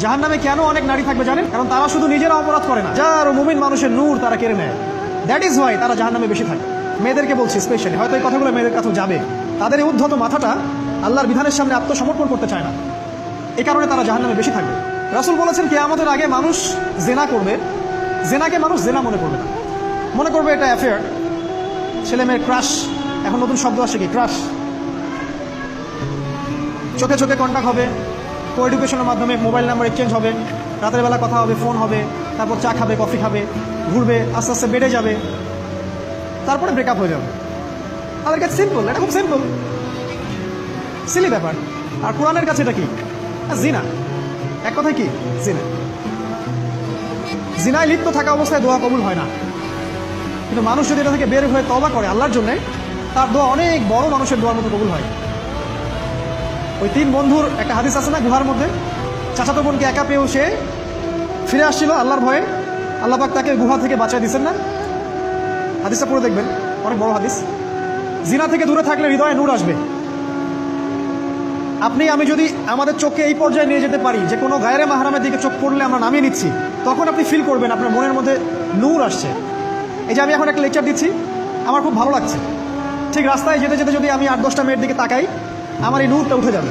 জাহান্নামে কেন অনেক নারী থাকবে জানেন? কারণ তারা শুধু নিজেরা অপরাধ করে না, যারা মুমিন মানুষের নূর তারা কেড়ে নেয়। দ্যাট ইজ ওয়াই তারা জাহান্নামে বেশি থাকে। মেয়েদেরকে বলছি স্পেশালি, হয়তো এই কথাগুলো মেয়েদের কাছেও যাবে, তাদের এই উদ্ধত মাথাটা আল্লাহর বিধানের সামনে আত্মসমর্পণ করতে চায় না, এই কারণে তারা জাহান্নামে বেশি থাকবে। রাসূল বলেছেন কিয়ামতের আগে মানুষ জেনা করবে, জেনাকে মানুষ জেনা মনে করবে না, মনে করবে এটা অ্যাফেয়ার, ছেলে মেয়ের ক্রাশ। এখন নতুন শব্দ আসে কি, ক্রাশ। চোখে চোখে কন্ট্যাক্ট হবে, কো এডুকেশনের মাধ্যমে মোবাইল নাম্বার এক্সচেঞ্জ হবে, রাতের বেলা কথা হবে, ফোন হবে, তারপর চা খাবে, কফি খাবে, ঘুরবে, আস্তে আস্তে বেড়ে যাবে, তারপরে ব্রেকআপ হয়ে যাবে। তাদের কাছে সিম্পল, এটা খুব সিম্পল, সিলি ব্যাপার। আর কোরআনের কাছে এটা কি? জিনা। এক কথায় কি? জিনা। জিনায় লিপ্ত থাকা অবস্থায় দোয়া কবুল হয় না, কিন্তু মানুষ যদি এটা থেকে বের হয়ে তওবা করে আল্লাহর জন্যে, তার দোয়া অনেক বড় মানুষের দোয়ার মতো কবুল হয়। ওই তিন বন্ধুর একটা হাদিস আছে না, গুহার মধ্যে চাচাতো বোনকে একা পেয়েও সে ফিরে আসছিল আল্লাহর ভয়ে, আল্লাহ পাক তাকে গুহা থেকে বাঁচায় দিচ্ছেন না? হাদিসটা পড়ে দেখবেন, অনেক বড় হাদিস। জিনা থেকে দূরে থাকলে হৃদয়ে নূর আসবে। আপনি আমি যদি আমাদের চোখকে এই পর্যায়ে নিয়ে যেতে পারি যে কোনো গায়রে মাহরামের দিকে চোখ পড়লে আমরা নামিয়ে নিচ্ছি, তখন আপনি ফিল করবেন আপনার মনের মধ্যে নূর আসছে। এই যে আমি এখন একটা লেকচার দিচ্ছি, আমার খুব ভালো লাগছে, ঠিক রাস্তায় যেতে যেতে যদি আমি 8-10টা মেয়ের দিকে তাকাই, আমার এই নূরটা উঠে যাবে।